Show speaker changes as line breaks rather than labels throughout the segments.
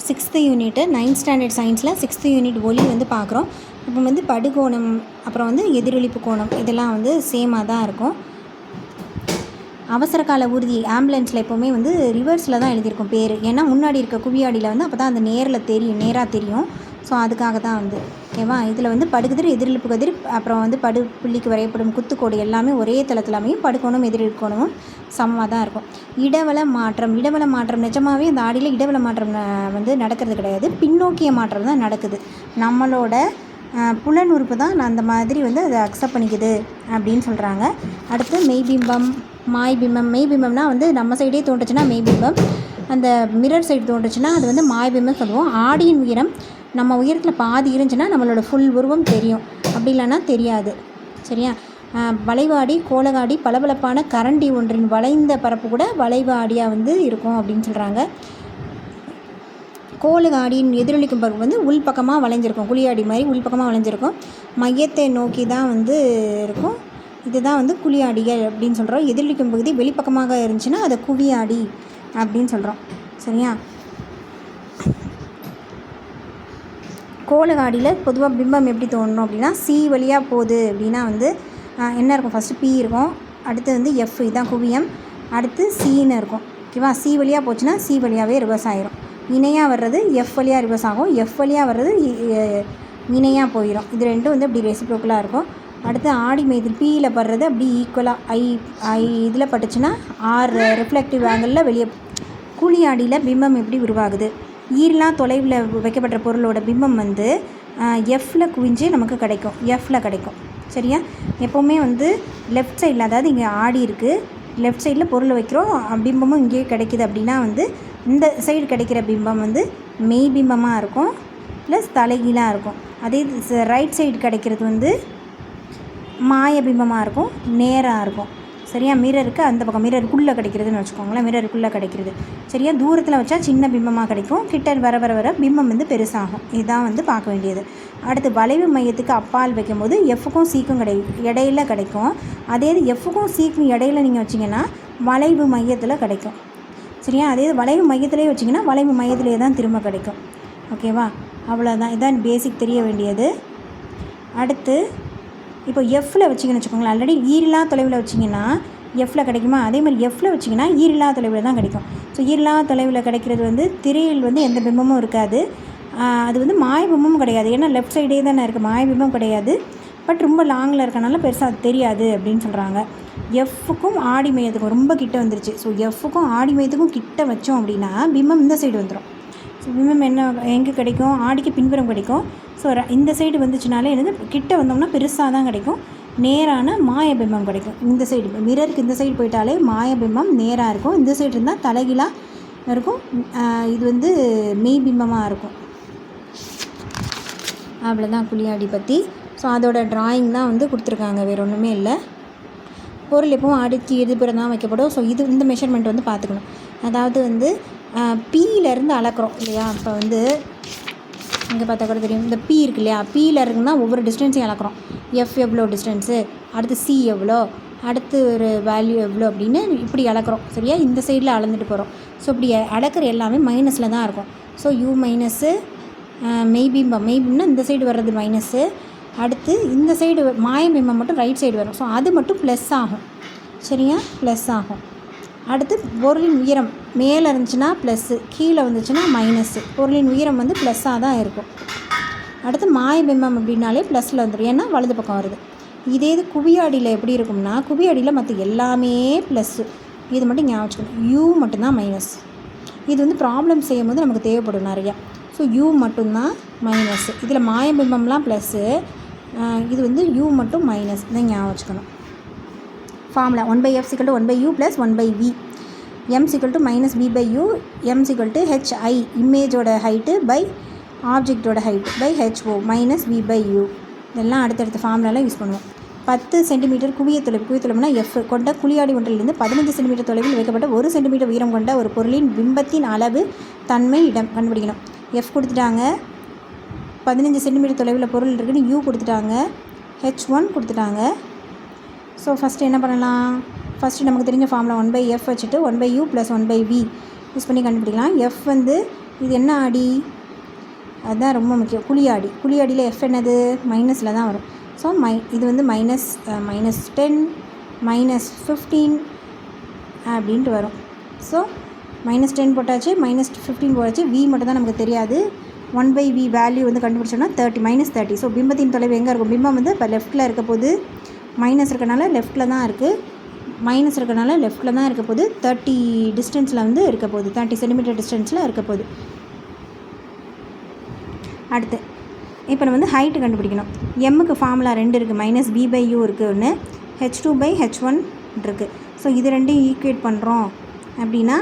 6th unit 9th standard சயின்ஸில் 6th unit ஒளி வந்து பார்க்குறோம். இப்போ வந்து படுகோணம், அப்புறம் வந்து எதிரொலிப்பு கோணம், இதெல்லாம் வந்து சேமாக தான் இருக்கும். அவசர கால ஊர்தி ஆம்புலன்ஸில் எப்போவுமே வந்து ரிவர்ஸில் தான் எழுதியிருக்கும் பேர். ஏன்னா முன்னாடி இருக்க குவியாடியில் வந்து அப்போ தான் அந்த நேராக தெரியும். ஸோ அதுக்காக தான் வந்து ஓகேவா. இதில் வந்து படுகதிர், எதிரொலிப்பு கதிர், அப்புறம் வந்து படு புள்ளிக்கு வரையப்படும் குத்துக்கோடு எல்லாமே ஒரே தளத்தில் அமையும். படுகோணம் எதிரொலிப்பு கோணமும் சமமாக தான் இருக்கும். இடவள மாற்றம் நிஜமாகவே அந்த ஆடியில் இடவள மாற்றம் வந்து நடக்கிறது கிடையாது. பின்னோக்கிய மாற்றம் தான் நடக்குது. நம்மளோட புலன் உறுப்பு தான் அந்த மாதிரி வந்து அதை அக்செப்ட் பண்ணிக்குது அப்படின்னு சொல்கிறாங்க. அடுத்து மெய்பிம்பம், மாய்பிம்பம். மெய்பிம்பம்னா வந்து நம்ம சைடே தோன்றுச்சுன்னா மெய்பிம்பம், அந்த மிரர் சைடு தோன்றுச்சுன்னா அது வந்து மாய்பிம்பம் சொல்லுவோம். ஆடியின் உயரம் நம்ம உயரத்தில் பாதி இருந்துச்சுன்னா நம்மளோட ஃபுல் உருவம் தெரியும், அப்படி இல்லைன்னா தெரியாது. சரியா. வளைவாடி, கோலகாடி, பளபளப்பான கரண்டி ஒன்றின் வளைந்த பரப்பு கூட வளைவு ஆடியாக வந்து இருக்கும் அப்படின்னு சொல்கிறாங்க. கோலகாடியின் எதிரொலிக்கும் பரப்பு வந்து உள்பக்கமாக வளைஞ்சிருக்கும், குழியாடி மாதிரி உள்பக்கமாக வளைஞ்சிருக்கும். மையத்தை நோக்கி தான் வந்து இருக்கும். இதுதான் வந்து குழியாடிகள் அப்படின்னு சொல்கிறோம். எதிரொலிக்கும் பகுதி வெளிப்பக்கமாக இருந்துச்சுன்னா அதை குவியாடி அப்படின்னு சொல்கிறோம். சரியா. கோலகாடியில் பொதுவாக பிம்பம் எப்படி தோணணும் அப்படின்னா, சி வழியாக போகுது அப்படின்னா வந்து என்ன இருக்கும், ஃபஸ்ட்டு பி இருக்கும், அடுத்து வந்து எஃப், இதுதான் குவியம், அடுத்து சின்னு இருக்கும். ஓகேவா. சி வழியாக போச்சுன்னா சி வழியாகவே ரிவர்ஸ் ஆகிரும். இணையாக வர்றது எஃப் வழியாக ரிவர்ஸ் ஆகும், எஃப் வழியாக வர்றது இணையாக போயிடும். இது ரெண்டும் வந்து அப்படி ரெசிப்ரோக்கலாக இருக்கும். அடுத்து ஆடி மையத்தில் பியில் படுறது அப்படி ஈக்குவலாக ஐ இதில் பட்டுச்சுன்னா ஆர் ரிஃப்ளெக்டிவ் ஆங்கிளில் வெளியே. குழி ஆடியில் பிம்பம் எப்படி உருவாகுது? ஈரெலாம் தொலைவில் வைக்கப்பட்ட பொருளோட பிம்பம் வந்து எஃப்பில் குவிஞ்சு நமக்கு கிடைக்கும். சரியா. எப்போவுமே வந்து லெஃப்ட் சைடில், அதாவது இங்கே ஆடி இருக்குது, லெஃப்ட் சைடில் பொருளை வைக்கிறோம், பிம்பமும் இங்கேயே கிடைக்கிது அப்படின்னா வந்து இந்த சைடு கிடைக்கிற பிம்பம் வந்து மெய் பிம்பமாக இருக்கும், ப்ளஸ் தலைகீழாக இருக்கும். அதே ரைட் சைடு கிடைக்கிறது வந்து மாய பிம்பமாக இருக்கும், நேராக இருக்கும். சரியா. மிரருக்கு அந்த பக்கம் மிரருக்குள்ளே கிடைக்கிறதுன்னு வச்சுக்கோங்களேன், மிரருக்குள்ளே கிடைக்கிறது. சரியா. தூரத்தில் வச்சா சின்ன பிம்பமாக கிடைக்கும், கிட்ட வர பிம்பம் வந்து பெருசாகும். இதுதான் வந்து பார்க்க வேண்டியது. அடுத்து வளைவு மையத்துக்கு அப்பால் வைக்கும்போது எஃப்க்கும் சிக்கும் இடையில கிடைக்கும். அதே இது எஃப்க்கும் சிக்கும் இடையில நீங்கள் வச்சிங்கன்னா வளைவு மையத்தில் கிடைக்கும். சரியா. அதே வளைவு மையத்திலே வச்சிங்கன்னா வளைவு மையத்திலே தான் திரும்ப கிடைக்கும். ஓகேவா. அவ்வளோதான். இதுதான் பேசிக் தெரிய வேண்டியது. அடுத்து இப்போ எஃப்பில் வச்சிங்கன்னு வச்சுக்கோங்களேன், ஆல்ரெடி ஈரில்லா தொலைவில் வச்சிங்கன்னா எஃப்பில் கிடைக்குமா, அதே மாதிரி எஃப்பில் வச்சிங்கன்னா ஈரில்லா தொலைவில் தான் கிடைக்கும். ஸோ ஈரில்லா தொலைவில் கிடைக்கிறது வந்து திரையில் வந்து எந்த பிம்பமும் இருக்காது, அது வந்து மாயபிம்பமும் கிடையாது. ஏன்னா லெஃப்ட் சைடே தானே இருக்குது, மாயபிம்பம் கிடையாது. பட் ரொம்ப லாங்கில் இருக்கனால பெருசாக அது தெரியாது அப்படின்னு சொல்கிறாங்க. எஃப்க்கும் ஆடி மையத்துக்கும் ரொம்ப கிட்ட வந்துருச்சு. ஸோ எஃப்க்கும் ஆடி மையத்துக்கும் கிட்ட வச்சோம் அப்படின்னா பிம்பம் இந்த சைடு வந்துடும். ஸோ பிம்பம் எங்கே கிடைக்கும், ஆடிக்கு பின்புறம் கிடைக்கும். ஸோ இந்த சைடு வந்துச்சுனாலே என்னது, கிட்ட வந்தோம்னா பெருசாக தான் கிடைக்கும், நேரான மாயபிம்பம் கிடைக்கும். இந்த சைடு மிரருக்கு இந்த சைடு போயிட்டாலே மாயபிம்பம் நேராக இருக்கும், இந்த சைடு இருந்தால் தலைகீழாக இருக்கும், இது வந்து மெய் பிம்பமாக இருக்கும். அவ்வளோதான் குழியாடி பற்றி. ஸோ அதோட ட்ராயிங் தான் வந்து கொடுத்துருக்காங்க, வேறு ஒன்றுமே இல்லை. பொருள் எப்பவும் அடுத்து எதிர்ப்புறம் தான் வைக்கப்படும். ஸோ இந்த மெஷர்மெண்ட் வந்து பார்த்துக்கணும். அதாவது வந்து பியிலேருந்து அளக்குறோம் இல்லையா. இப்போ வந்து இங்கே பார்த்தா கூட தெரியும், இந்த பி இருக்கு இல்லையா, பியில் இருக்குன்னா ஒவ்வொரு டிஸ்டன்ஸையும் அளக்குறோம். எஃப் எவ்வளோ டிஸ்டன்ஸு, அடுத்து சி எவ்வளோ, அடுத்து ஒரு வேல்யூ எவ்வளோ அப்படின்னு இப்படி அளக்குறோம். சரியா. இந்த சைடில் அளந்துட்டு போகிறோம். ஸோ இப்படி அளக்கிற எல்லாமே மைனஸில் தான் இருக்கும். ஸோ யூ மைனஸு மெய்பிம்பம்னா இந்த சைடு வர்றது மைனஸு, அடுத்து இந்த சைடு மாயபிம்பம் மட்டும் ரைட் சைடு வரும். ஸோ அது மட்டும் ப்ளஸ் ஆகும். சரியா, ப்ளஸ் ஆகும். அடுத்து பொருளின் உயரம் மேலே இருந்துச்சுன்னா ப்ளஸ்ஸு, கீழே வந்துச்சுன்னா மைனஸ்ஸு. பொருளின் உயரம் வந்து ப்ளஸ்ஸாக தான் இருக்கும். அடுத்து மாயபிம்பம் அப்படின்னாலே ப்ளஸில் வந்துடும், ஏன்னா வலது பக்கம் வருது. இதே இது குவியாடியில் எப்படி இருக்கும்னா, குவியாடியில் மற்ற எல்லாமே ப்ளஸ்ஸு, இது மட்டும் ஞாபகம் வச்சுக்கணும். யூ மட்டும்தான் மைனஸ். இது வந்து ப்ராப்ளம் செய்யும் போது நமக்கு தேவைப்படும் நிறையா. ஸோ யூ மட்டும்தான் மைனஸ்ஸு. இதில் மாயபிம்பம்லாம் ப்ளஸ்ஸு, இது வந்து யூ மட்டும் மைனஸ் தான் ஞாபகம் வச்சுக்கணும். Formula 1/f = 1/u + 1/v, m = -v/u, m = hi, இமேஜோட ஹைட்டு பை ஆப்ஜெக்டோட ஹைட்டு பை ho -v/u. இதெல்லாம் அடுத்தடுத்த ஃபார்முலாலாம் யூஸ் பண்ணுவோம். 10 சென்டிமீட்டர் குவியத்தொலைவுனா எஃப் கொண்ட குழியாடி ஒன்றிலிருந்து 15 சென்டிமீட்டர் தொலைவில் வைக்கப்பட்ட 1 சென்டிமீட்டர் உயரம் கொண்ட ஒரு பொருளின் பிம்பத்தின் அளவு, தன்மை, இடம் கண்டுபிடிக்கணும். எஃப் கொடுத்துட்டாங்க, 15 சென்டிமீட்டர் தொலைவில் பொருள் இருக்குன்னு யூ கொடுத்துட்டாங்க, h1 கொடுத்துட்டாங்க. ஸோ ஃபஸ்ட்டு என்ன பண்ணலாம், ஃபஸ்ட்டு நமக்கு தெரிஞ்ச ஃபார்முலா 1/f வச்சுட்டு 1/u + 1/v யூஸ் பண்ணி கண்டுபிடிக்கலாம். எஃப் வந்து இது என்ன ஆடி? அதுதான் ரொம்ப முக்கியம். குழியாடி. குழியாடியில் எஃப் என்னது? மைனஸில் தான் வரும். ஸோ இது வந்து -10 -15 அப்படின்ட்டு வரும். ஸோ -10 போட்டாச்சு, -15 போட்டாச்சு. v மட்டும் தான் நமக்கு தெரியாது. 1/v வேல்யூ வந்து கண்டுபிடிச்சோன்னா 30 -30. ஸோ பிம்பத்தின் தொலைவு எங்கே இருக்கும்? பிம்பம் வந்து இப்போ லெஃப்ட்டில் இருக்க போது, மைனஸ் இருக்கனால லெஃப்ட்டில் தான் இருக்குது. மைனஸ் இருக்கனால லெஃப்ட்டில் தான் இருக்க போது. 30 டிஸ்டன்ஸில் வந்து இருக்க போகுது. 30 சென்டிமீட்டர் டிஸ்டன்ஸில் இருக்க போகுது. அடுத்து இப்போ நம்ம வந்து ஹைட்டு கண்டுபிடிக்கணும். எம்முக்கு ஃபார்முலா 2 இருக்குது. -v/u இருக்குது ஒன்று, h2/h1 இருக்குது. ஸோ இது ரெண்டையும் ஈக்குவேட் பண்ணுறோம் அப்படின்னா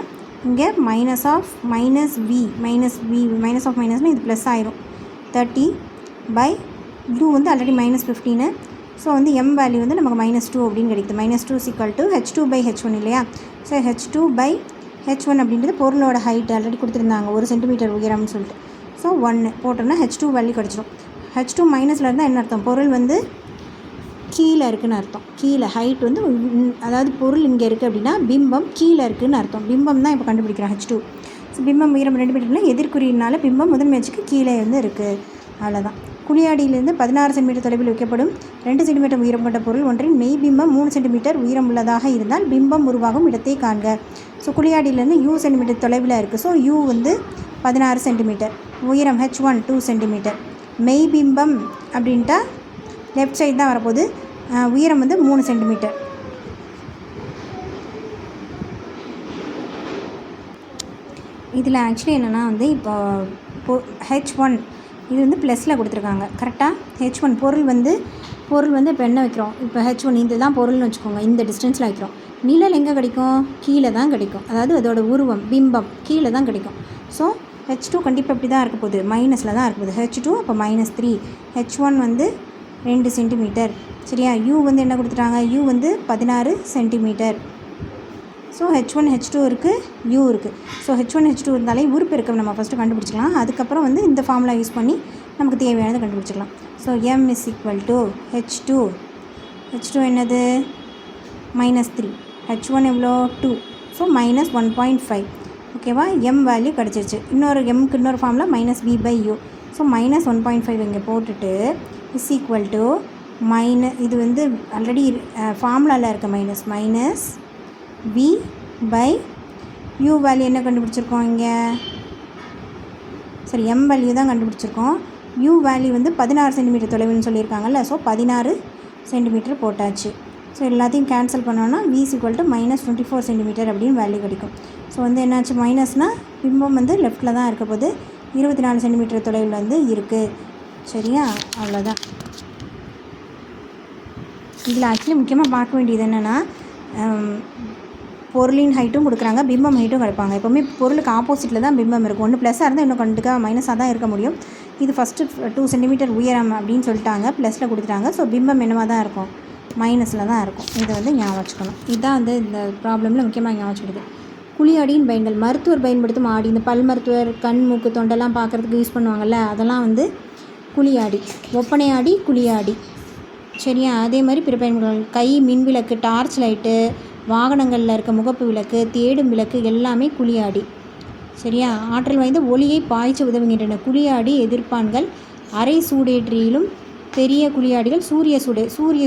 இங்கே மைனஸ் ஆஃப் மைனஸ்னால் இது ப்ளஸ் ஆயிரும். 30/u வந்து ஆல்ரெடி -15. ஸோ வந்து m வேல்யூ வந்து நமக்கு -2 அப்படின்னு கிடைக்குது. -2 = h2/h1 இல்லையா? ஸோ h2/h1 அப்படின்றது பொருளோட ஹைட் ஆல்ரெடி கொடுத்துருந்தாங்க, 1 சென்டிமீட்டர் உயரம்னு சொல்லிட்டு. ஸோ 1 போட்டோம்னா h2 வேல்யூ கிடச்சிடும். h2 மைனஸில் இருந்தால் என்ன அர்த்தம்? பொருள் வந்து கீழே இருக்குதுன்னு அர்த்தம். கீழே ஹைட் வந்து அதாவது பொருள் இங்கே இருக்குது அப்படின்னா பிம்பம் கீழே இருக்குதுன்னு அர்த்தம். பிம்பம் தான் இப்போ கண்டுபிடிக்கிறோம் h2. ஸோ பிம்பம் உயரம் 2 மீட்டர்னா எதிர்குறியினால பிம்பம் முதன்மை அச்சுக்கு கீழே வந்து இருக்குது. அவ்வளோதான். குழியாடியிலிருந்து 16 சென்டிமீட்டர் தொலைவில் வைக்கப்படும் 2 சென்டிமீட்டர் உயரம் கொண்ட பொருள் ஒன்றின் மெய் பிம்பம் 3 சென்டிமீட்டர் உயரம் உள்ளதாக இருந்தால் பிம்பம் உருவாகும் இடத்தை காண்க. ஸோ குழியாடியிலேருந்து u சென்டிமீட்டர் தொலைவில் இருக்குது. ஸோ u வந்து 16 சென்டிமீட்டர், உயரம் h1 2 சென்டிமீட்டர். மெய் பிம்பம் அப்படின்ட்டா லெஃப்ட் சைடு தான் வரப்போகுது. உயரம் வந்து 3 சென்டிமீட்டர். இதில் ஆக்சுவலி என்னென்னா வந்து இப்போ h1 இது வந்து ப்ளஸில் கொடுத்துருக்காங்க கரெக்டாக. h1 பொருள் வந்து இப்போ என்ன வைக்கிறோம்? இப்போ h1 இது தான் பொருள்னு வச்சுக்கோங்க. இந்த டிஸ்டன்ஸில் வைக்கிறோம். நிழல் எங்கே கிடைக்கும்? கீழே தான் கிடைக்கும். அதாவது அதோட உருவம் பிம்பம் கீழே தான் கிடைக்கும். ஸோ h2 கண்டிப்பாக இப்படி தான் இருக்க போகுது, மைனஸில் தான் இருக்க போகுது. h2 அப்போ -3, h1 வந்து 2 சென்டிமீட்டர். சரியா? u வந்து என்ன கொடுத்துட்டாங்க? u வந்து 16 சென்டிமீட்டர். ஸோ h1 h2 இருக்குது, u இருக்குது. ஸோ h1 h2 இருந்தாலே உருப்பெருக்கம் நம்ம ஃபஸ்ட்டு கண்டுபிடிச்சிக்கலாம். அதுக்கப்புறம் வந்து இந்த ஃபார்முலா யூஸ் பண்ணி நமக்கு தேவையானதை கண்டுபிடிச்சிக்கலாம். ஸோ m = h2 என்னது? -3. h1 எவ்வளோ? 2. ஸோ -1.5. ஓகேவா? m வேல்யூ கிடச்சிருச்சு. எம்க்கு இன்னொரு ஃபார்முலா -v/u. ஸோ -1.5 இங்கே போட்டுட்டு இது வந்து ஆல்ரெடி ஃபார்முலாவில் இருக்க -v/u வேல்யூ என்ன கண்டுபிடிச்சிருக்கோம் இங்கே? சரி, m வேல்யூ தான் கண்டுபிடிச்சிருக்கோம். u வேல்யூ வந்து 16 சென்டிமீட்டர் தொலைவுன்னு சொல்லியிருக்காங்கல்ல. ஸோ 16 சென்டிமீட்டர் போட்டாச்சு. ஸோ எல்லாத்தையும் கேன்சல் பண்ணோன்னா v = -24 சென்டிமீட்டர் அப்படின்னு வேல்யூ கிடைக்கும். ஸோ வந்து என்னாச்சு? மைனஸ்னால் பிம்பம் வந்து லெஃப்ட்டில் தான் இருக்க போது, 24 சென்டிமீட்டர் தொலைவில் வந்து இருக்குது. சரியா? அவ்வளோதான். இதில் ஆக்சுவலி முக்கியமாக பார்க்க வேண்டியது என்னென்னா, பொருளின் ஹைட்டும் கொடுக்குறாங்க, பிம்பம் ஹைட்டும் கிடைப்பாங்க. எப்போவுமே பொருளுக்கு ஆப்போசிட்டில் தான் பிம்பம் இருக்கும். ஒன்று ப்ளஸ்ஸாக இருந்தால் இன்னும் கண்டிப்பாக மைனஸாக தான் இருக்க முடியும். இது ஃபஸ்ட்டு 2 சென்டிமீட்டர் உயரம் அப்படின்னு சொல்லிட்டாங்க, ப்ளஸில் கொடுத்துட்டாங்க. ஸோ பிம்பம் என்னவாக தான் இருக்கும்? மைனஸில் தான் இருக்கும். இதை வந்து ஞாபகம் வச்சுக்கணும். இதுதான் வந்து இந்த ப்ராப்ளமில் முக்கியமாக ஞாபகம் வச்சுக்கிது. குழியாடியின் பயன்கள். மருத்துவர் பயன்படுத்தும் ஆடி, இந்த பல் மருத்துவர் கண் மூக்கு தொண்டெல்லாம் பார்க்குறதுக்கு யூஸ் பண்ணுவாங்கள்ல, அதெல்லாம் வந்து குழியாடி. ஒப்பனை ஆடி, குழியாடி. சரியா? அதே மாதிரி பிற பயன்கள் கை மின்விளக்கு, டார்ச் லைட்டு, வாகனங்களில் இருக்க முகப்பு விளக்கு, தேடும் விளக்கு எல்லாமே குழியாடி. சரியா? ஆற்றல் வாய்ந்த ஒளியை பாய்ச்ச உதவுகின்றன. குழியாடி எதிர்ப்பான்கள். அரை சூடேற்றியிலும் பெரிய குழியாடிகள் சூரிய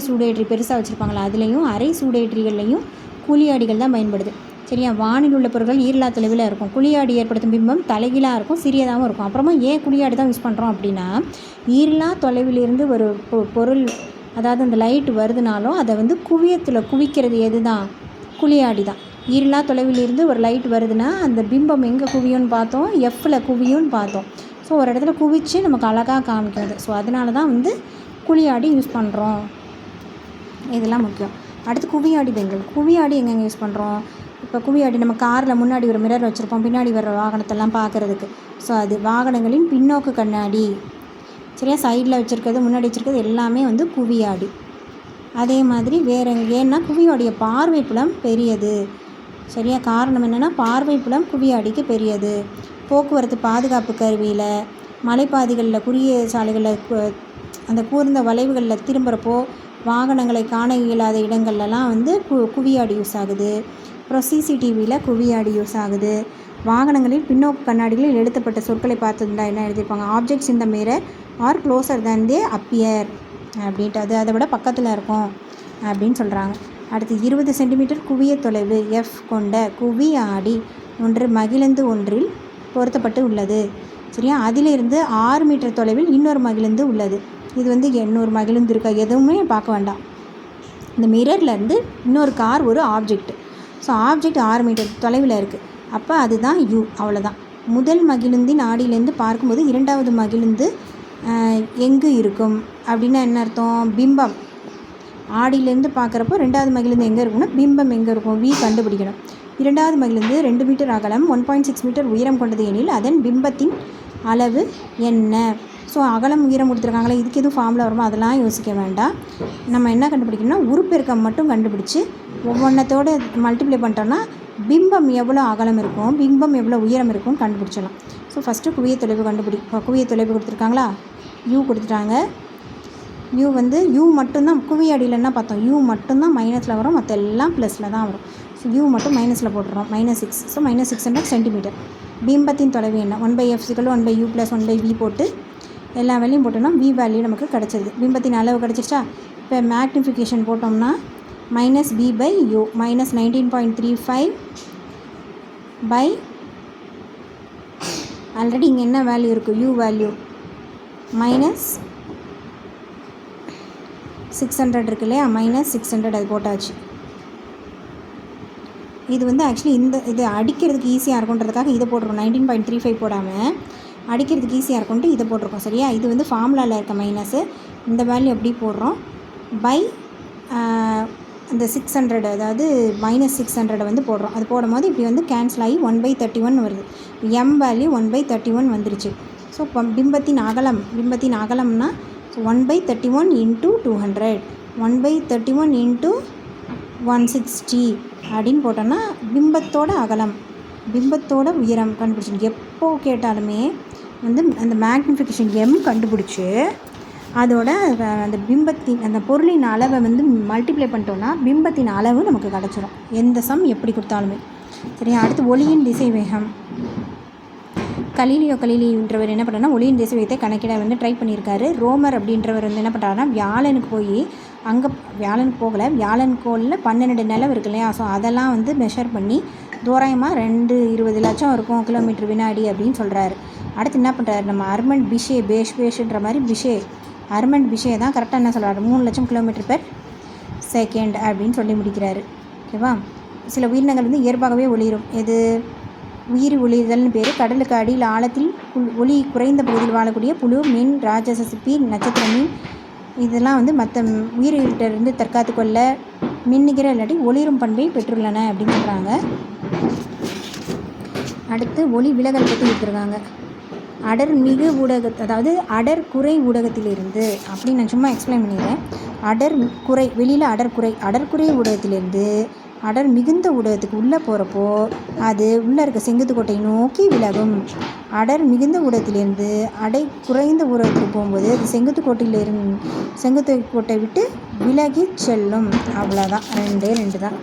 சூடேற்றி பெருசாக வச்சுருப்பாங்களா, அதுலேயும் அரை சூடேற்றிகள்லையும் குழியாடிகள் தான் பயன்படுது. சரியா? வானில் உள்ள பொருட்கள் ஈரலா தொலைவில் இருக்கும். குழியாடி ஏற்படுத்தும் பிம்பம் தலைகீழாக இருக்கும், சிறியதாகவும் இருக்கும். அப்புறமா ஏன் குழியாடி தான் யூஸ் பண்ணுறோம் அப்படின்னா, ஈரலா தொலைவிலிருந்து ஒரு பொருள், அதாவது அந்த லைட் வருதுனாலும் அதை வந்து குவிக்கிறது எது தான்? குழியாடி தான். ஈரலா தொலைவிலிருந்து ஒரு லைட் வருதுன்னா அந்த பிம்பம் எங்கே குவியும்னு பார்த்தோம்? எஃப்பில் குவியும்னு பார்த்தோம். ஸோ ஒரு இடத்துல குவிச்சு நமக்கு அழகாக காமிக்கிறது. ஸோ அதனால தான் வந்து குழியாடி யூஸ் பண்ணுறோம். இதெல்லாம் முக்கியம். அடுத்து குவியாடி பெண்கள். குவியாடி எங்கெங்கே யூஸ் பண்ணுறோம்? இப்போ குவியாடி நம்ம காரில் முன்னாடி ஒரு மிரர் வச்சுருப்போம், பின்னாடி வர்ற வாகனத்தெல்லாம் பார்க்குறதுக்கு. ஸோ அது வாகனங்களின் பின்னோக்கு கண்ணாடி. சரியா? சைடில் வச்சுருக்கிறது, முன்னாடி வச்சுருக்கிறது எல்லாமே வந்து குவியாடி. அதே மாதிரி வேறு ஏன்னா குவியாடிய பார்வை புலம் பெரியது. சரியா? காரணம் என்னென்னா பார்வை புலம் குவியாடிக்கு பெரியது. போக்குவரத்து பாதுகாப்பு கருவியில், மலைப்பாதைகளில், குறுகிய சாலைகளில், அந்த கூர்ந்த வளைவுகளில் திரும்புகிறப்போ வாகனங்களை காண இயலாத இடங்கள்லாம் வந்து குவியாடி யூஸ் ஆகுது. அப்புறம் சிசிடிவியில் குவியாடி யூஸ் ஆகுது. வாகனங்களில் பின்னோக்கு கண்ணாடிகளில் எழுதப்பட்ட சொற்களை பார்த்துருந்தா என்ன எழுதியிருப்பாங்க? ஆப்ஜெக்ட்ஸ் இந்த mirror are closer than they appear அப்படின்ட்டு, அது அதை விட பக்கத்தில் இருக்கும் அப்படின்னு சொல்கிறாங்க. அடுத்து 20 சென்டிமீட்டர் குவிய தொலைவு எஃப் கொண்ட குவி ஆடி ஒன்று மகிழுந்து ஒன்றில் பொருத்தப்பட்டு உள்ளது. சரியா? அதிலிருந்து 6 மீட்டர் தொலைவில் இன்னொரு மகிழுந்து உள்ளது. இது வந்து இன்னொரு மகிழுந்து இருக்கா எதுவுமே பார்க்க வேண்டாம். இந்த மிரர்லேருந்து இன்னொரு கார் ஒரு ஆப்ஜெக்ட். ஸோ ஆப்ஜெக்ட் 6 மீட்டர் தொலைவில் இருக்குது. அப்போ அதுதான் யூ. அவ்வளோதான். முதல் மகிழுந்தின் ஆடியிலேருந்து பார்க்கும்போது இரண்டாவது மகிழுந்து எங்கு இருக்கும் அப்படின்னா என்ன அர்த்தம்? பிம்பம். ஆடியிலேருந்து பார்க்குறப்போ ரெண்டாவது மகிழுந்து எங்கே இருக்குன்னா பிம்பம் எங்கே இருக்கும்? வி கண்டுபிடிக்கணும். இரண்டாவது மகிழுந்து 2 மீட்டர் அகலம் 1.6 மீட்டர் உயரம் கொண்டது எனில் அதன் பிம்பத்தின் அளவு என்ன? ஸோ அகலம் உயரம் கொடுத்துருக்காங்களே, இதுக்கு எதுவும் ஃபார்முலா வருமா? அதெல்லாம் யோசிக்க வேண்டாம். நம்ம என்ன கண்டுபிடிக்கணும்னா உருப்பெருக்கம் மட்டும் கண்டுபிடிச்சி ஒவ்வொன்றத்தோடு மல்டிப்ளை பண்ணிட்டோன்னா பிம்பம் எவ்வளோ அகலம் இருக்கும், பிம்பம் எவ்வளோ உயரம் இருக்கும்னு கண்டுபிடிச்சிடலாம். ஸோ ஃபஸ்ட்டு குவிய தொலைவு குவிய தொலைவு கொடுத்துருக்காங்களா? யூ கொடுத்துட்டாங்க. யூ வந்து யூ மட்டும்தான் குவிய அடியில் என்ன பார்த்தோம்? யூ மட்டும்தான் மைனஸில் வரும், மற்ற எல்லாம் ப்ளஸில் தான் வரும். ஸோ யூ மட்டும் மைனஸில் போட்டுறோம். -6. So -600 centimetre. பிம்பத்தின் தொலைவு என்ன? 1/f = 1/u + 1/v போட்டு எல்லா வேலையும் போட்டோம்னா v வேல்யூ நமக்கு கிடச்சிது. பிம்பத்தின் அளவு கிடச்சிருச்சா? இப்போ மேக்னிஃபிகேஷன் போட்டோம்னா -b/u -19.35 பை ஆல்ரெடி இங்கே என்ன வேல்யூ இருக்குது? u வேல்யூ -600 இருக்கு இல்லையா? -600 அது போட்டாச்சு. இது வந்து ஆக்சுவலி இது அடிக்கிறதுக்கு ஈஸியாக இருக்குன்றதுக்காக இதை போட்டிருக்கோம். 19.35 போடாமல் அடிக்கிறதுக்கு ஈஸியாக இருக்கும்ட்டு இதை போட்டிருக்கோம். சரியா? இது வந்து ஃபார்முலாவில் இருக்க மைனஸு. இந்த வேல்யூ எப்படி போடுறோம்? பை அந்த 600, அதாவது -600 வந்து போடுறோம். அது போடும்போது இப்படி வந்து கேன்சல் ஆகி 1/31 வருது. m வேல்யூ 1/31 வந்துருச்சு. ஸோ பிம்பத்தின் அகலம்னா 1/31 × 200 1/31 × 160 அப்படின்னு போட்டோன்னா பிம்பத்தோட அகலம் பிம்பத்தோட உயரம் கண்டுபிடிச்சி. எப்போ கேட்டாலுமே வந்து அந்த மேக்னிஃபிகேஷன் m கண்டுபிடிச்சி அதோட அந்த பிம்பத்தின் அந்த பொருளின் அளவை வந்து மல்டிப்ளை பண்ணிட்டோன்னா பிம்பத்தின் அளவு நமக்கு கிடச்சிரும், எந்த சம் எப்படி கொடுத்தாலுமே. சரியா? அடுத்து ஒளியின் திசை வேகம். கலீலியோன்றவர் என்ன பண்ணுறாருன்னா ஒளியின் திசை வேகத்தை கணக்கிட வந்து ட்ரை பண்ணியிருக்காரு. ரோமர் அப்படின்றவர் வந்து என்ன பண்ணுறாருன்னா வியாழனுக்கு போய் அங்கே வியாழனுக்கு போகலை, வியாழன் கோளில் 12 நிலவு இருக்கு இல்லையா? ஸோ அதெல்லாம் வந்து மெஷர் பண்ணி தோராயமாக 220 லட்சம் இருக்கும் கிலோமீட்டர் வினாடி அப்படின்னு சொல்கிறாரு. அடுத்து என்ன பண்ணுறாரு? நம்ம அர்மண்ட் பிஷே பேஷ்ன்ற மாதிரி அர்மண்ட் பிஷே தான் கரெக்டாக என்ன சொல்கிறாரு? 3 லட்சம் கிலோமீட்டர்/s அப்படின்னு சொல்லி முடிக்கிறாரு. ஓகேவா? சில உயிரினங்கள் வந்து இயல்பாகவே ஒளிரும். எது? உயிரி ஒளிர்தல்னு பேர். கடலுக்கு அடியில் ஆழத்தில் ஒளி குறைந்த பகுதியில் வாழக்கூடிய புழு, மீன், ராட்சச சிப்பி, நட்சத்திர மீன் இதெல்லாம் வந்து மற்ற உயிரிகிட்டிருந்து தற்காத்து கொள்ள மின்னுகிற இல்லாட்டி ஒளிரும் பண்பை பெற்றுள்ளன அப்படின்னு சொல்கிறாங்க. அடுத்து ஒளி விலகல் பற்றி கொடுத்துருக்காங்க. அடர்மிகு அதாவது அடர்குறை ஊடகத்திலிருந்து அப்படின்னு நான் சும்மா எக்ஸ்பிளைன் பண்ணிடுறேன். அடர்குறை வெளியில் அடர்குறை ஊடகத்திலிருந்து அடர் மிகுந்த ஊடகத்துக்கு உள்ளே போகிறப்போ அது உள்ளே இருக்க செங்குத்து கோட்டை நோக்கி விலகும். அடர் மிகுந்த ஊடகத்திலேருந்து அடை குறைந்த ஊடகத்துக்கு போகும்போது அது செங்குத்து கோட்டை விட்டு விலகி செல்லும். அவ்வளோதான், 2 தான்.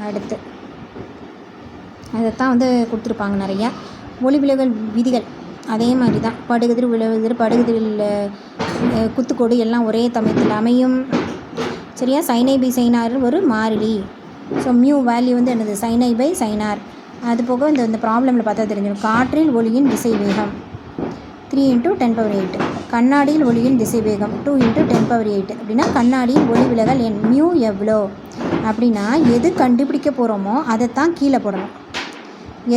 அடுத்து அதைத்தான் வந்து கொடுத்துருப்பாங்க நிறையா. ஒளி விலகல் விதிகள் அதே மாதிரி தான். படுகதிர் விலகுதிர் படுகதிரில் குத்துக்கோடு எல்லாம் ஒரே சமயத்தில் அமையும். சரியா? sin/sin r ஒரு மாறிலி. ஸோ மியூ வேல்யூ வந்து என்னது? sin/sin r. அது போக இந்த ப்ராப்ளமில் பார்த்தா தெரிஞ்சிடும். காற்றில் ஒளியின் திசை வேகம் 3 × 10⁸. கண்ணாடியில் ஒளியின் திசை வேகம் 2 × 10⁸. அப்படின்னா கண்ணாடியில் ஒளி விலகல் எண் மியூ எவ்வளோ அப்படின்னா எது கண்டுபிடிக்க போகிறோமோ அதைத்தான் கீழே போடணும்.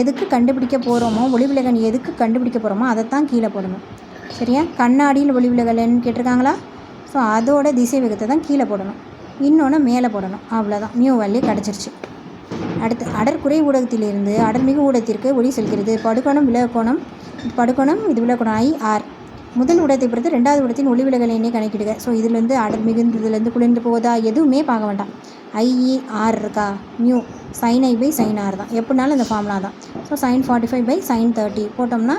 எதுக்கு கண்டுபிடிக்க போகிறோமோ ஒளி விலகல் எதுக்கு கண்டுபிடிக்க போகிறோமோ அதைத்தான் கீழே போடணும். சரியா? கண்ணாடியில் ஒளி விலகல் எண் கேட்டிருக்காங்களா? ஸோ அதோட திசை வேகத்தை தான் கீழே போடணும், இன்னொன்று மேலே போடணும். அவ்வளோதான், மியூ வேல்யூ கிடச்சிருச்சு. அடுத்து அடர்குறை ஊடகத்திலிருந்து அடர்மிகு ஊடகத்திற்கு ஒளி செல்கிறது. படுகோணம் விலகோணம் இது விலகோணம் IR. முதல் ஊடகத்தை பொறுத்து ரெண்டாவது ஊடகத்தின் ஒளி விலகல் எண்ணை கணக்கிடுக. ஸோ இதுலேருந்து அடர் மிகுந்ததுலேருந்து குளிர்ந்து போகுதா எதுவுமே பார்க்க வேண்டாம். IER இருக்கா? மியூ sin/sin r தான். எப்படினாலும் இந்த ஃபார்முலா தான். ஸோ sin 45/sin 30 போட்டோம்னா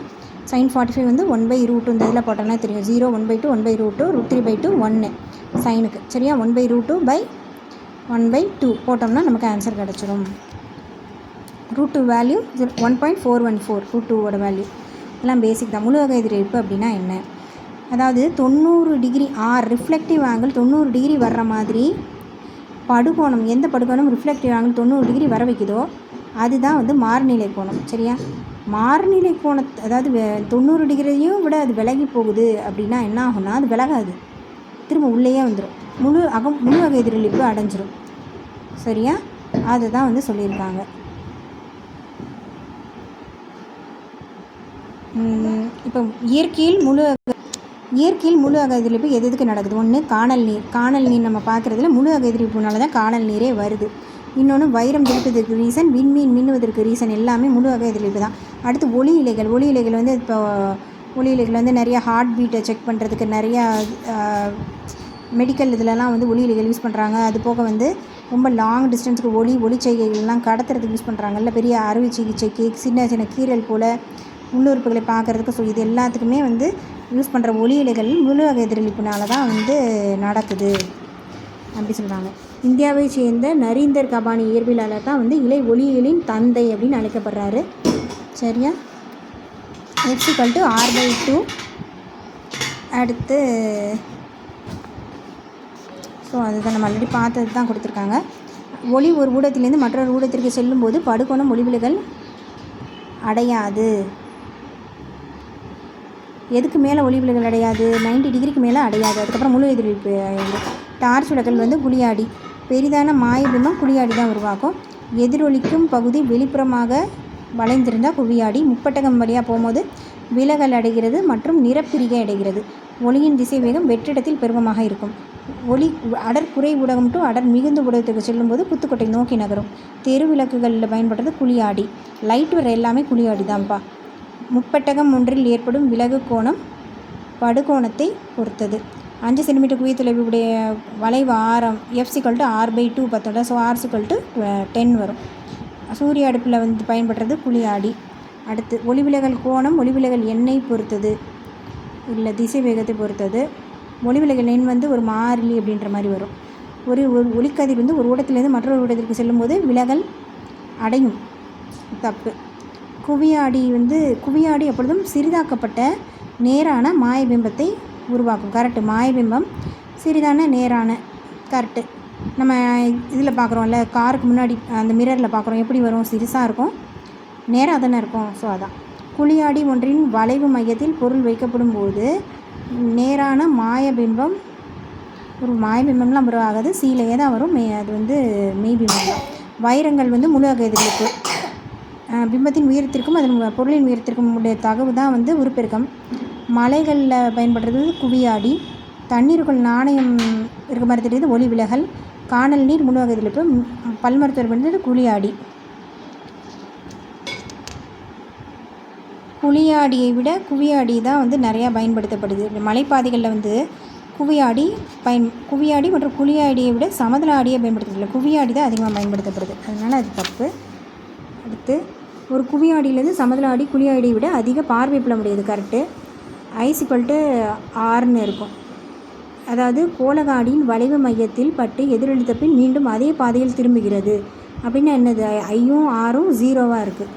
sin 45 வந்து 1/√2 இந்த இதில் போட்டோம்னா தெரியும். 0 1/2 1/√2 √3/2 1 சைனுக்கு. சரியா? 1/√2/1/2 போட்டோம்னா நமக்கு ஆன்சர் கிடச்சிரும். Root 2 value 1.414 root 2 value. இதெல்லாம் பேசிக் தான். முழு வகை எதிரொலிப்பு அப்படின்னா என்ன? அதாவது 90 டிகிரி ரிஃப்ளெக்டிவ் ஆங்கிள் 90 டிகிரி வர்ற மாதிரி படுகோணம், எந்த படுகோணம் ரிஃப்ளெக்டிவ் ஆங்கிள் 90 டிகிரி வர வைக்குதோ அதுதான் வந்து மாறுநிலை கோணம். சரியா? மாறுநிலை கோணத்தை அதாவது 90 டிகிரியும் விட அது விலகி போகுது அப்படின்னா என்ன ஆகும்னா அது விலகாது, திரும்ப உள்ளேயே வந்துடும், முழு வகை எதிரொலிப்பு அடைஞ்சிரும். சரியா? அதுதான் வந்து சொல்லியிருக்காங்க. இப்போ இயற்கையில் முழு வகை எதிரொலிப்பு எதுக்கு நடக்குது? ஒன்று காணல் நீர் நம்ம பார்க்குறதுல முழு வகை எதிரொலிப்புனால தான் காணல் நீரே வருது. இன்னொன்று வைரம் ஜொலிப்பதற்கு ரீசன், விண்மீன் மின்னுவதற்கு ரீசன் எல்லாமே முழு வகை எதிரொலிப்பு தான். அடுத்து ஒளி இலைகள் வந்து இப்போ ஒளி இலைகள் வந்து நிறையா ஹார்ட் பீட்டை செக் பண்ணுறதுக்கு நிறையா மெடிக்கல் இதிலலாம் வந்து ஒளி இலைகள் யூஸ் பண்ணுறாங்க. அது போக வந்து ரொம்ப லாங் டிஸ்டன்ஸுக்கு ஒளிச்செய்கைகள்லாம் கடத்துறதுக்கு யூஸ் பண்ணுறாங்க. இல்லை பெரிய அறுவை சிகிச்சைக்கு, சின்ன சின்ன கீரல் போல் உள்ளுறுப்புகளை பார்க்குறதுக்கு. ஸோ இது எல்லாத்துக்குமே வந்து யூஸ் பண்ணுற ஒளி இலைகள் முழு வகை எதிரொலிப்புனால தான் வந்து நடக்குது அப்படி சொல்கிறாங்க. இந்தியாவை சேர்ந்த நரீந்தர் கபானி இயற்பியலாளர் தான் வந்து இலை ஒளியியலின் தந்தை அப்படின்னு அழைக்கப்படுறாரு. சரியா? x=r/2. அடுத்து ஸோ அதுதான் நம்ம ஆல்ரெடி பார்த்தது தான் கொடுத்துருக்காங்க. ஒளி ஒரு ஊடகத்திலேருந்து மற்றொரு ஊடகத்திற்கு செல்லும்போது படுகோணம் ஒளிவிலகல் அடையாது. எதுக்கு மேலே ஒளிவிலகல் அடையாது? 90 டிகிரிக்கு மேலே அடையாது. அதுக்கப்புறம் முழு எதிரொலிப்பு. டார்ச் விளக்கல் வந்து குழியாடி, பெரிதான மாயபிம்பம் குழியாடி தான் உருவாக்கும். எதிரொலிக்கும் பகுதி வெளிப்புறமாக வளைந்திருந்தால் குவியாடி. முப்பட்டகம் வழியாக போகும்போது விலகல் அடைகிறது மற்றும் நிறப்பிரிகை அடைகிறது. ஒளியின் திசை வேகம் வெற்றிடத்தில் பெருமமாக இருக்கும். ஒளி அடர் குறை ஊடகம் டு அடர் மிகுந்த ஊடகத்துக்கு செல்லும்போது புத்துக்கோட்டை நோக்கி நகரும். தெரு விளக்குகளில் பயன்படுறது குழியாடி. லைட் வர எல்லாமே குழியாடி தான்ப்பா. முப்பட்டகம் ஒன்றில் ஏற்படும் விலகு கோணம் படுகோணத்தை பொறுத்தது. 5 சென்டிமீட்டர் குவியத்தொலைவு உடைய வளைவு ஆரம் f=r/2 பார்த்தோம்ல. ஸோ r=10 வரும். சூரிய அடுப்பில் வந்து பயன்படுறது குழியாடி. அடுத்து ஒளிவிலகல் கோணம் ஒளிவிலகல் எண்ணை பொறுத்தது, இல்லை திசை வேகத்தை பொறுத்தது. ஒளிவிலகல் எண் வந்து ஒரு மாறிலி அப்படின்ற மாதிரி வரும். ஒரு ஒளிக்கதிர் வந்து ஒரு ஊடகத்திலேருந்து மற்றொரு ஊடகத்திற்கு செல்லும்போது விலகல் அடையும். தப்பு. குவியாடி எப்பொழுதும் சிறிதாக்கப்பட்ட நேரான மாயபிம்பத்தை உருவாக்கும். கரெக்டு. மாயபிம்பம் சிறிதான நேரான. கரெக்டு. நம்ம இதில் பார்க்குறோம்ல, காருக்கு முன்னாடி அந்த மிரரில் பார்க்குறோம், எப்படி வரும்? சிறுசாக இருக்கும், நேராக தானே இருக்கும். ஸோ அதான் குழியாடி ஒன்றின் வளைவு மையத்தில் பொருள் வைக்கப்படும் போது நேரான மாயபிம்பம் மாயபிம்பம்லாம் உருவாகாது, சீலையே தான் வரும். அது வந்து மெய்பிம்பம் தான். வைரங்கள் வந்து முழு வகை எதிரொலிப்பு. பிம்பத்தின் உயரத்திற்கும் அதன் பொருளின் உயரத்திற்கும் உடைய தகவு தான் வந்து உருப்பெருக்கம். மலைகளில் பயன்படுறது குவியாடி. தண்ணீருக்குள் நாணயம் இருக்க மாதிரி தெரியுது ஒளி விலகல். காணல் நீர் முழு வகை எதிரொலிப்பு. பல்மருத்துவர் வந்து குழியாடி. குழியாடியை விட குவியாடி தான் வந்து நிறையா பயன்படுத்தப்படுது. மலைப்பாதைகளில் வந்து குவியாடி மற்றும் குழியாடியை விட சமதள ஆடியை பயன்படுத்துறதில்லை, குவியாடி தான் அதிகமாக பயன்படுத்தப்படுது. அதனால் அது தப்பு. அடுத்து ஒரு குவியாடியிலேருந்து சமதள ஆடி குழியாடியை விட அதிக பார்வை புல முடியாது. கரெக்டு. I=Rன்னு இருக்கும். அதாவது கோளகாடியின் வளைவு மையத்தில் பட்டு எதிரொலித்த பின் மீண்டும் அதே பாதையில் திரும்புகிறது அப்படின்னா என்னது? ஐயும் ஆரும் 0வாக இருக்குது.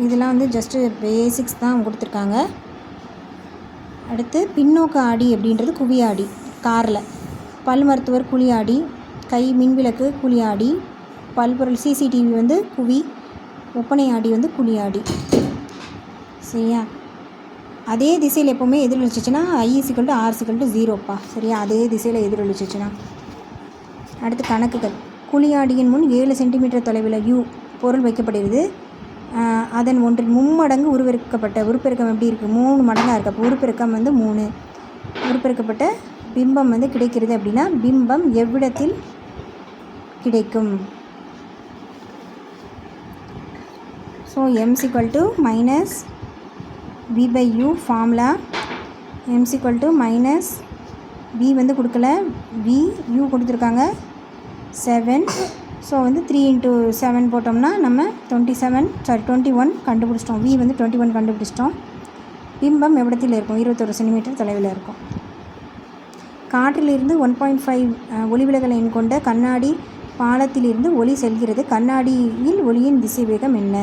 இதெல்லாம் வந்து ஜஸ்ட்டு பேசிக்ஸ் தான் கொடுத்துருக்காங்க. அடுத்து பின்னோக்க ஆடி அப்படின்றது குவியாடி. காரில் பல் மருத்துவர் குழியாடி. கை மின்விளக்கு குழியாடி. பல்பொருள் சிசிடிவி வந்து குவி. ஒப்பனை ஆடி வந்து குழியாடி. சரியா? அதே திசையில் எப்போவுமே எதிரொலிச்சிச்சுன்னா I=R=0ப்பா. சரியா? அதே திசையில் எதிரொலிச்சிச்சுன்னா. அடுத்து கணக்குகள். குழியாடியின் முன் 7 சென்டிமீட்டர் தொலைவில் பொருள் வைக்கப்படுகிறது. அதன் ஒன்றில் மும்மடங்கு உருப்பெருக்கம் எப்படி இருக்குது? 3 மடங்காக இருக்குது. அப்போ உருப்பெருக்கம் வந்து 3. உருப்பெருக்கப்பட்ட பிம்பம் வந்து கிடைக்கிறது அப்படின்னா பிம்பம் எவ்விடத்தில் கிடைக்கும்? So m=-v/u formula. m=-v வந்து கொடுக்கல, v/u கொடுத்துருக்காங்க 7. ஸோ வந்து 3 × 7 போட்டோம்னா நம்ம 21 கண்டுபிடிச்சிட்டோம். v வந்து 21 கண்டுபிடிச்சிட்டோம். பிம்பம் எவ்விடத்தில் இருக்கும்? 21 சென்டிமீட்டர் தொலைவில் இருக்கும். காற்றிலிருந்து 1.5 ஒளிவிலகல் எண் கொண்ட கண்ணாடி பாலத்திலிருந்து ஒளி செல்கிறது. கண்ணாடியில் ஒளியின் திசைவேகம் என்ன?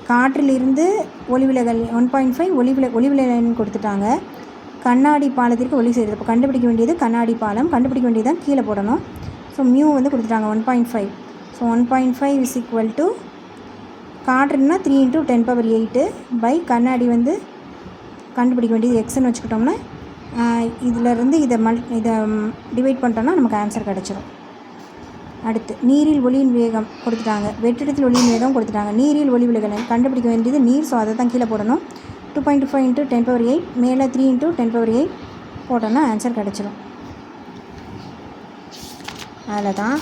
காற்றிலிருந்து ஒளிவிலகல் 1.5 ஒளிவிலகல் எண் கொடுத்துட்டாங்க. கண்ணாடி பாலத்திற்கு ஒளி செல்கிறது. இப்போ கண்டுபிடிக்க வேண்டியது கண்ணாடி பாலம். கண்டுபிடிக்க வேண்டியது தான் கீழே போடணும். ஸோ மியூ வந்து கொடுத்துட்டாங்க 1.5. ஸோ 1.5 இஸ் ஈக்குவல் டு காற்றுன்னா 3 × 10⁸ பை கண்ணாடி வந்து கண்டுபிடிக்க வேண்டியது எக்ஸ்ன்னு வச்சுக்கிட்டோம்னா இதிலேருந்து இதை டிவைட் பண்ணிட்டோம்னா நமக்கு ஆன்சர் கிடச்சிரும். அடுத்து நீரில் ஒளியின் வேகம் கொடுத்துட்டாங்க. வெற்றிடத்தில் ஒளியின் வேகம் கொடுத்துட்டாங்க. நீரில் ஒளி விலகல் கண்டுபிடிக்க வேண்டியது நீர். ஸோ அதை தான் கீழே போடணும். 2.5 × 10⁸ மேலே 3 × 10⁸ போட்டோன்னா ஆன்சர் கிடச்சிரும். அதில் தான்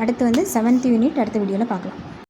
அடுத்து வந்து 7th யூனிட் அடுத்த வீடியோவில் பார்க்கலாம்.